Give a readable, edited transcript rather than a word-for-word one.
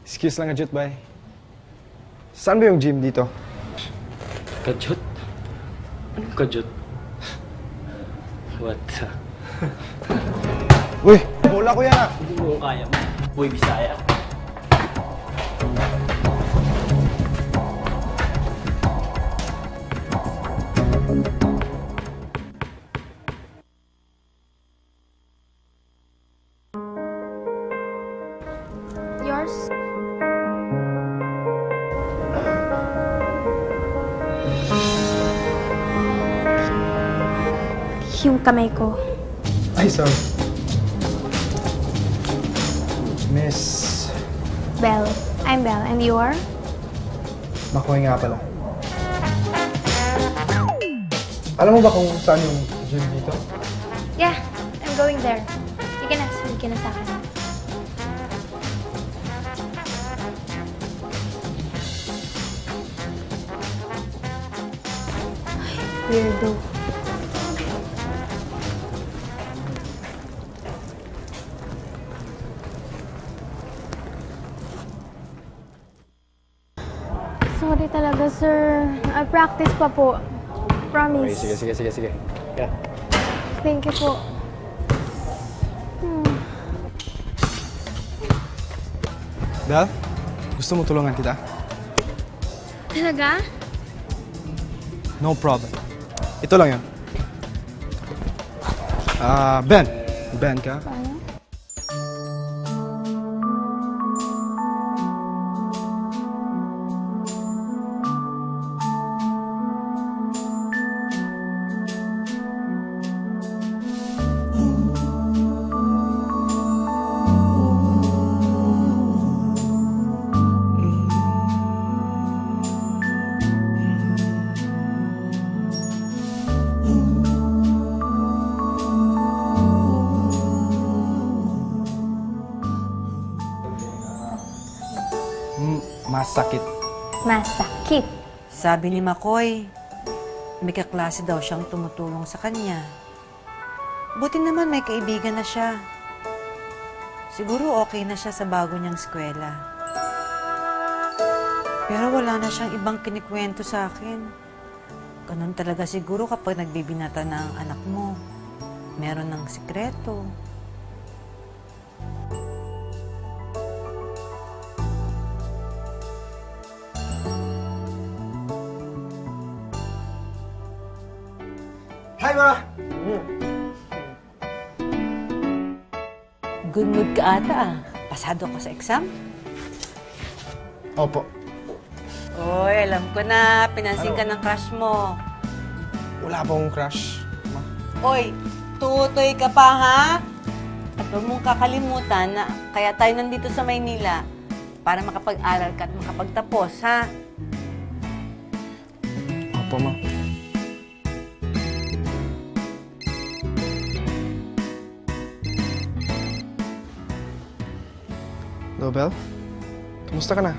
Excuse lang, Kajut, bay. Saan ba yung gym dito? Kajut? Anong kajut? What the? Uy! Bola ko yan ah! Hindi mo kaya mo. Boy, Bisaya. Yours? Yung kamay ko. Ay, sorry. Miss... Belle. I'm Belle. And you are? Makoy nga pala. Alam mo ba kung saan yung gym dito? Yeah, I'm going there. Sige na, sabi ka na sa akin. Ay, weirdo. Sorry talaga, sir. I practice pa po. Promise. Okay, sige. Yeah. Thank you po. Belle, gusto mo tulungan kita? Talaga? No problem. Ito lang yan. Ben. Ben ka? Paano? Masakit. Masakit. Sabi ni Makoy, may kaklase daw siyang tumutulong sa kanya. Buti naman may kaibigan na siya. Siguro okay na siya sa bago niyang eskwela. Pero wala na siyang ibang kinikwento sa akin. Ganun talaga siguro kapag nagbibinata na ang anak mo. Meron ng sikreto. Hi, Ma! Good mood ka ata ah. Pasado ka sa exam? Opo. Oy, alam ko na. Pinansin ka ng crush mo. Wala pa akong crush, Ma. Oy, tutoy ka pa ha? At huwag mong kakalimutan na kaya tayo nandito sa Maynila para makapag-aral ka at makapagtapos, ha? Opo, Ma. Hello, Belle? Kamusta ka na?